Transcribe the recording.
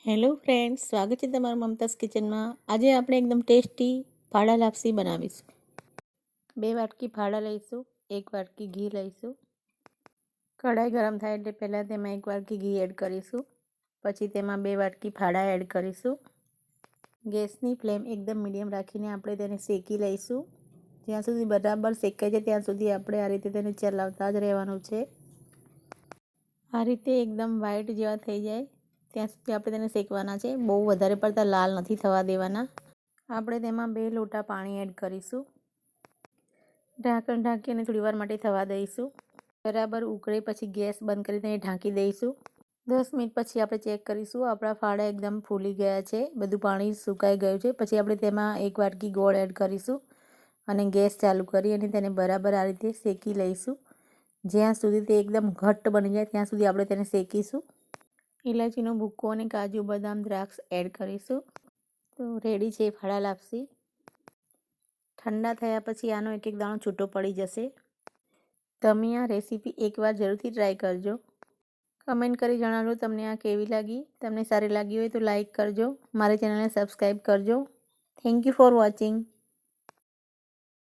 Hello friends, સ્વાગત છે તમારું મમતાઝ કિચનમાં। આજે આપણે એકદમ ટેસ્ટી ફાડા લાપસી બનાવીશું। 2 વાટકી ફાડા લઈશું, 1 વાટકી ઘી લઈશું। કઢાઈ ગરમ થાય એટલે પહેલાં તેમાં 1 વાટકી ઘી એડ કરીશું, પછી તેમાં 2 વાટકી ફાડા એડ કરીશું। ગેસની ફ્લેમ એકદમ મીડિયમ રાખીને આપણે તેને શેકી લઈશું। જ્યાં સુધી બરાબર શેકાય છે ત્યાં સુધી આપણે આ રીતે તેને ચલાવતા જ રહેવાનું છે। આ રીતે એકદમ વ્હાઈટ જેવા થઈ જાય ત્યાં સુધી આપણે તેને શેકવાના છે। બહુ વધારે પડતા લાલ નથી થવા દેવાના। આપણે તેમાં 2 લોટા પાણી એડ કરીશું। ઢાંકણ ઢાંકીને થોડી વાર માટે થવા દઈશું। બરાબર ઉકળે પછી ગેસ બંધ કરી તેને ઢાંકી દઈશું। 10 મિનિટ પછી આપણે ચેક કરીશું। આપણા ફાડા એકદમ ફૂલી ગયા છે, બધું પાણી સુકાઈ ગયું છે। પછી આપણે તેમાં 1 વાટકી ગોળ એડ કરીશું અને ગેસ ચાલુ કરી અને તેને બરાબર આ રીતે શેકી લઈશું। જ્યાં સુધી તે એકદમ ઘટ્ટ બની જાય ત્યાં સુધી આપણે તેને શેકીશું। ઇલાયચીનો ભૂકો અને કાજુ બદામ દ્રાક્ષ એડ કરીશું। તો રેડી છે ફાડા લાપસી। ઠંડા થયા પછી આનો એક દાણો છૂટો પડી જશે। તમે આ રેસીપી એકવાર જરૂરથી ટ્રાય કરજો। કમેન્ટ કરી જણાવજો તમને આ કેવી લાગી। તમને સારી લાગી હોય તો લાઈક કરજો, મારી ચેનલને સબસ્ક્રાઈબ કરજો। Thank you for watching.